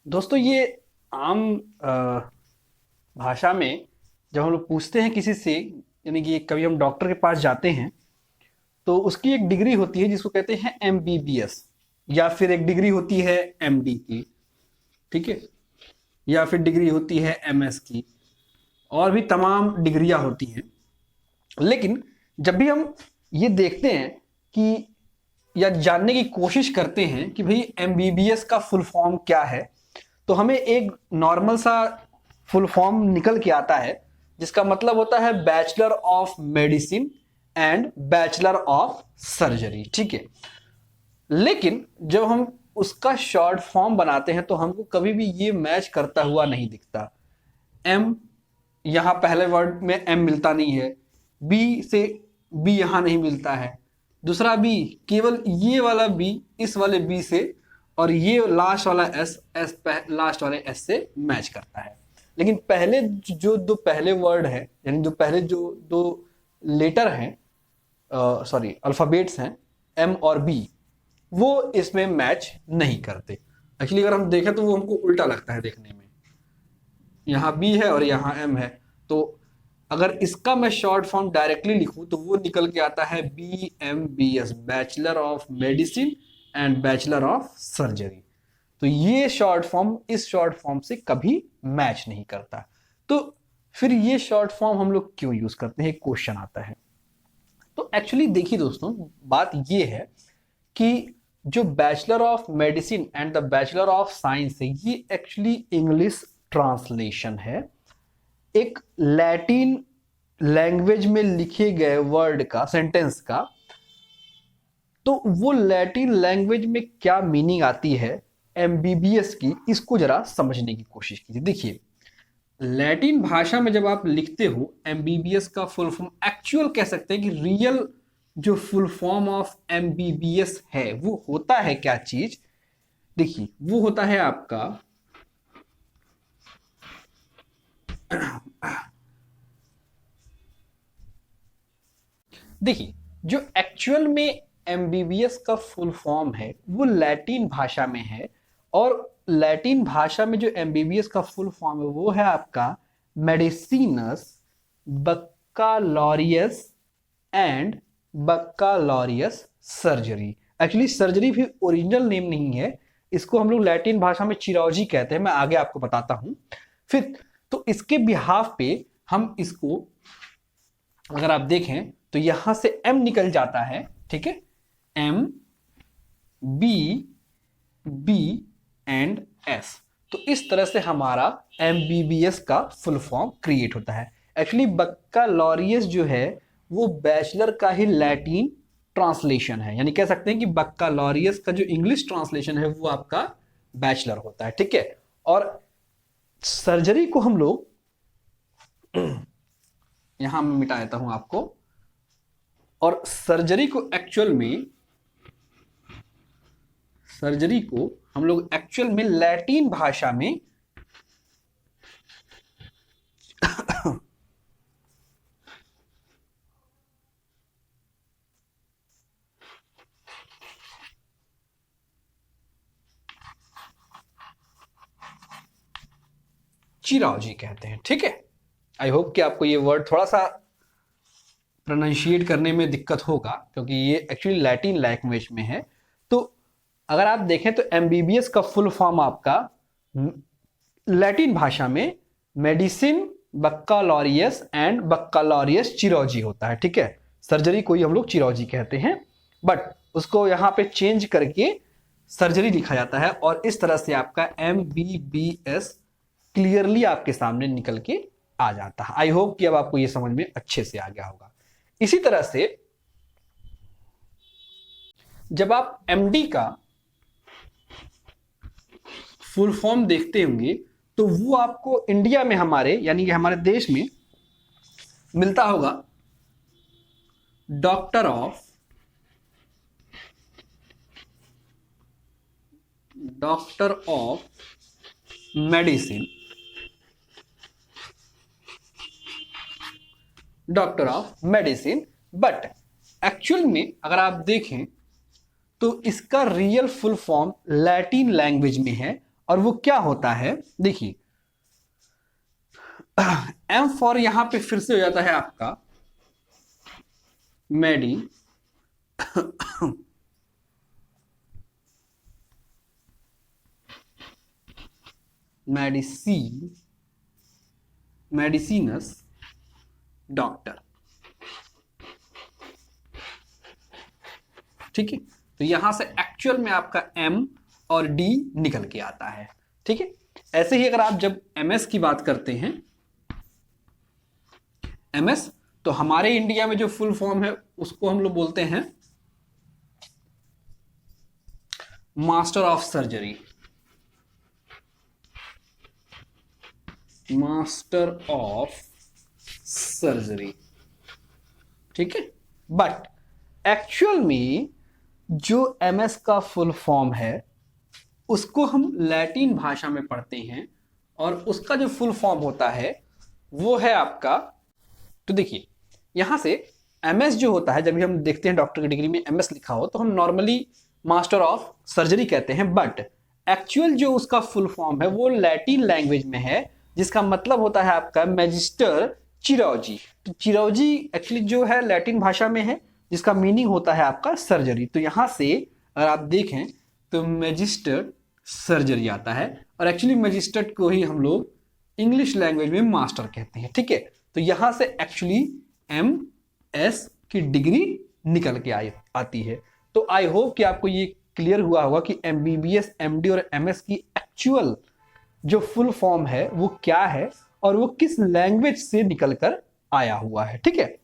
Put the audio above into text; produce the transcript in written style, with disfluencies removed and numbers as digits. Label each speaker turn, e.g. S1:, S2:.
S1: दोस्तों ये आम भाषा में जब हम लोग पूछते हैं किसी से, यानी कि कभी हम डॉक्टर के पास जाते हैं तो उसकी एक डिग्री होती है जिसको कहते हैं एमबीबीएस, या फिर एक डिग्री होती है एमडी की, ठीक है, या फिर डिग्री होती है एमएस की, और भी तमाम डिग्रियां होती हैं। लेकिन जब भी हम ये देखते हैं कि या जानने की कोशिश करते हैं कि भाई एमबीबीएस का फुल फॉर्म क्या है, तो हमें एक नॉर्मल सा फुल फॉर्म निकल के आता है जिसका मतलब होता है bachelor of medicine and bachelor of surgery, ठीक है। लेकिन जब हम उसका शॉर्ट फॉर्म बनाते हैं तो हमको कभी भी ये मैच करता हुआ नहीं दिखता। एम, यहां पहले वर्ड में एम मिलता नहीं है, बी से बी यहां नहीं मिलता है, दूसरा बी केवल ये वाला बी इस वाले बी से, और ये लास्ट वाला एस एस लास्ट वाले एस से मैच करता है। लेकिन पहले जो दो पहले वर्ड है, यानी जो पहले जो दो लेटर हैं, सॉरी अल्फाबेट्स हैं, एम और बी, वो इसमें मैच नहीं करते। एक्चुअली अगर हम देखें तो वो हमको उल्टा लगता है देखने में, यहाँ बी है और यहाँ एम है। तो अगर इसका मैं शॉर्ट फॉर्म डायरेक्टली लिखूं तो वो निकल के आता है B M B S, bachelor of medicine and bachelor of surgery. तो ये शॉर्ट फॉर्म इस शॉर्ट फॉर्म से कभी मैच नहीं करता। तो फिर ये शॉर्ट फॉर्म हम लोग क्यों यूज करते हैं, एक क्वेश्चन आता है। तो एक्चुअली देखिए दोस्तों, बात ये है कि जो bachelor of medicine and the bachelor of science है, ये एक्चुअली इंग्लिश ट्रांसलेशन है एक लैटिन लैंग्वेज में लिखे गए वर्ड का, सेंटेंस का। तो वो लैटिन लैंग्वेज में क्या मीनिंग आती है एमबीबीएस की, इसको जरा समझने की कोशिश कीजिए। देखिए, लैटिन भाषा में जब आप लिखते हो एमबीबीएस का फुल फॉर्म, एक्चुअल कह सकते हैं कि रियल जो फुल फॉर्म ऑफ एमबीबीएस है वो होता है क्या चीज। देखिए, वो होता है आपका देखिए, जो एक्चुअल में एमबीबीएस का फुल फॉर्म है वो लैटिन भाषा में है, और लैटिन भाषा में जो एमबीबीएस का फुल फॉर्म है वो है आपका मेडिसिनस बक्कालॉरियस एंड बक्कालॉरियस सर्जरी। एक्चुअली सर्जरी भी ओरिजिनल नेम नहीं है, इसको हम लोग लैटिन भाषा में चिरोजी कहते हैं, मैं आगे आपको बताता हूं। फिर तो इसके बिहाफ पे हम इसको अगर आप देखें तो यहां से एम निकल जाता है, ठीक है, M B B and S. तो इस तरह से हमारा एमबीबीएस का फुल फॉर्म क्रिएट होता है। एक्चुअली बक्कालॉरियस जो है वो बैचलर का ही लैटिन ट्रांसलेशन है, यानी कह सकते हैं कि बक्कालॉरियस का जो इंग्लिश ट्रांसलेशन है वो आपका बैचलर होता है, ठीक है। और सर्जरी को हम लोग यहां मैं मिटा देता हूं आपको, और सर्जरी को हम लोग एक्चुअल में लैटिन भाषा में चिराजी कहते हैं, ठीक है। आई होप कि आपको ये वर्ड थोड़ा सा प्रोनाउंशिएट करने में दिक्कत होगा क्योंकि ये एक्चुअली लैटिन लैंग्वेज में है। तो अगर आप देखें तो एमबीबीएस का फुल फॉर्म आपका लैटिन भाषा में मेडिसिन बक्कालॉरियस एंड बक्कालॉरियस चिरोजी होता है, ठीक है। सर्जरी को ही हम लोग चिरोजी कहते हैं, बट उसको यहां पे चेंज करके सर्जरी लिखा जाता है, और इस तरह से आपका एमबीबीएस क्लियरली आपके सामने निकल के आ जाता है। आई होप कि अब आपको ये समझ में अच्छे से आ गया होगा। इसी तरह से जब आप एमडी का फुल फॉर्म देखते होंगे तो वो आपको इंडिया में हमारे, यानी कि हमारे देश में मिलता होगा doctor of medicine, doctor of medicine. But actual में अगर आप देखें तो इसका real full form Latin language में है, और वो क्या होता है, देखिए एम फॉर यहां पे फिर से हो जाता है आपका मेडी मेडिसिन मेडिसिनस डॉक्टर। ठीक है, तो यहां से एक्चुअल में आपका एम और डी निकल के आता है। ठीक है, ऐसे ही अगर आप जब एमएस की बात करते हैं, एमएस तो हमारे इंडिया में जो फुल फॉर्म है उसको हम लोग बोलते हैं master of surgery, master of surgery. ठीक है, बट एक्चुअल में जो एमएस का फुल फॉर्म है उसको हम लैटिन भाषा में पढ़ते हैं और उसका जो फुल फॉर्म होता है वो है आपका, तो देखिए यहां से एमएस जो होता है, जब भी हम देखते हैं डॉक्टर की डिग्री में एमएस लिखा हो तो हम नॉर्मली मास्टर ऑफ सर्जरी कहते हैं, बट एक्चुअल जो उसका फुल फॉर्म है वो लैटिन लैंग्वेज में है, जिसका मतलब होता है आपका मैजिस्टर चिरोजी। तो चिरोजी एक्चुअली जो है लैटिन भाषा में है, जिसका मीनिंग होता है आपका सर्जरी। तो यहां से अगर आप देखें तो मैजिस्टर सर्जरी आता है, और एक्चुअली मैजिस्ट्रेट को ही हम लोग इंग्लिश लैंग्वेज में मास्टर कहते हैं। ठीक है, तो यहां से एक्चुअली एम एस की डिग्री निकल के आती है। तो आई होप कि आपको ये क्लियर हुआ होगा कि एमबीबीएस, एमडी और एमएस की एक्चुअल जो फुल फॉर्म है वो क्या है और वो किस लैंग्वेज से निकल कर आया हुआ है। ठीक है।